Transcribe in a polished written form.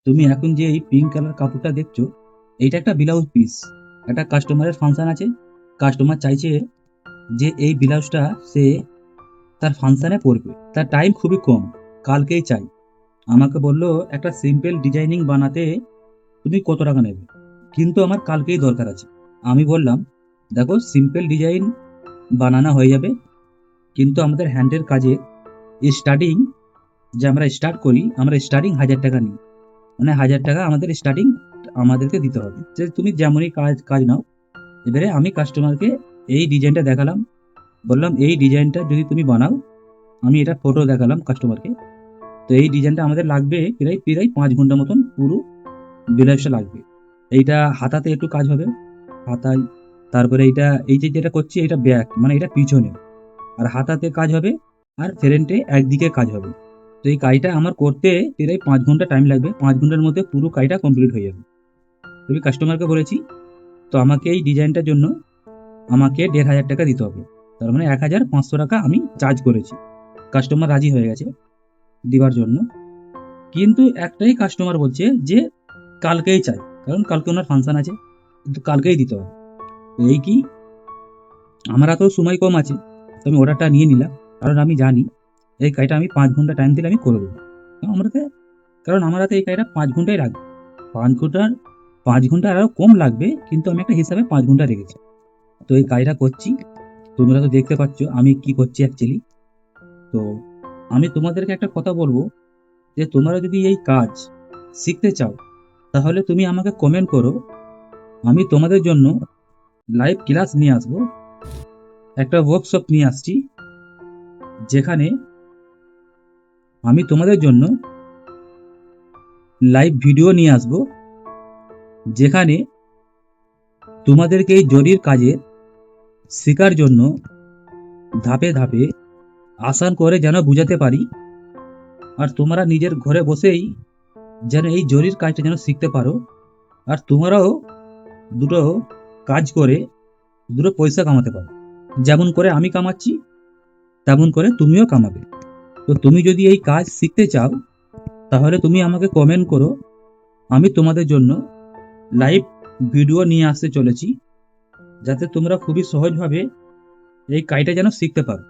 তুমি এখন যে এই পিঙ্ক কালার কাপড়টা দেখছো, এইটা একটা ব্লাউজ পিস। একটা কাস্টমারের ফাংশন আছে, কাস্টমার চাইছে যে এই ব্লাউজটা সে তার ফাংশনে পরবে, তার টাইম খুবই কম, কালকেই চাই। আমাকে বললো একটা সিম্পল ডিজাইনিং বানাতে তুমি কত টাকা নেবে, কিন্তু আমার কালকেই দরকার আছে। আমি বললাম দেখো, সিম্পল ডিজাইন বানানো হয়ে যাবে, কিন্তু আমাদের হ্যান্ডের কাজে স্টার্টিং যে আমরা স্টার্ট করি, আমরা স্টার্টিং 1,000 টাকা নিই। মানে 1,000 টাকা আমাদের স্টার্টিং আমাদেরকে দিতে হবে, যে তুমি যেমনই কাজ কাজ নাও। এবারে আমি কাস্টমারকে এই ডিজাইনটা দেখালাম, বললাম এই ডিজাইনটা যদি তুমি বানাও, আমি এটা ফটো দেখালাম কাস্টমারকে। তো এই ডিজাইনটা আমাদের লাগবে প্রায় প্রায় 5 ঘন্টা মতন, পুরো ব্লাউজটা লাগবে। এইটা হাতাতে একটু কাজ হবে, হাতায়। তারপরে এইটা এই যে যেটা করছি এটা ব্যাক, মানে এটা পিছনে। আর হাতাতে কাজ হবে, আর ফ্রন্টে একদিকে কাজ হবে। তো এই কাজটা আমার করতে প্রায় 5 ঘন্টা টাইম লাগবে, 5 ঘন্টার মধ্যে পুরো কাজটা কমপ্লিট হয়ে যাবে। আমি কাস্টমারকে বলেছি, তো আমাকে এই ডিজাইনটার জন্য আমাকে 1,500 টাকা দিতে হবে। তার মানে 1,500 টাকা আমি চার্জ করেছি। কাস্টমার রাজি হয়ে গেছে দেওয়ার জন্য, কিন্তু একটাই কাস্টমার বলছে যে কালকেই চাই, কারণ কালকে ওনার ফাংশন আছে, কিন্তু কালকেই দিতে হবে। তো এই কি, আমার হাতেও সময় কম আছে, তো আমি অর্ডারটা নিয়ে নিলাম। কারণ আমি জানি এই কাজটা আমি 5 ঘন্টা টাইম দিলে আমি করে দেবো। কারণ আমার হাতে এই কাজটা 5 ঘন্টাই লাগবে। 5 ঘন্টার 5 ঘন্টা আরও কম লাগবে, কিন্তু আমি একটা হিসাবে 5 ঘন্টা রেখেছি। তো এই কাজটা করছি, তোমরা তো দেখতে পাচ্ছ আমি কি করছি অ্যাকচুয়ালি। তো আমি তোমাদেরকে একটা কথা বলবো, যে তোমরা যদি এই কাজ শিখতে চাও, তাহলে তুমি আমাকে কমেন্ট করো। আমি তোমাদের জন্য লাইভ ক্লাস নিয়ে আসবো, একটা ওয়ার্কশপ নিয়ে আসছি, যেখানে আমি তোমাদের জন্য লাইভ ভিডিও নিয়ে আসবো, যেখানে তোমাদেরকে এই জরির কাজে শেখার জন্য ধাপে ধাপে আসান করে যেন বুঝাতে পারি। আর তোমরা নিজের ঘরে বসেই যেন এই জরির কাজটা যেন শিখতে পারো। আর তোমরাও দুটো কাজ করে দুটো পয়সা কামাতে পারো। যেমন করে আমি কামাচ্ছি, তেমন করে তুমিও কামাবে। তো তুমি যদি এই কাজ শিখতে চাও, তাহলে তুমি আমাকে কমেন্ট করো। আমি তোমাদের জন্য লাইভ ভিডিও নিয়ে আসতে চলেছি, যাতে তোমরা খুবই সহজভাবে এই কাজটা যেন শিখতে পারো।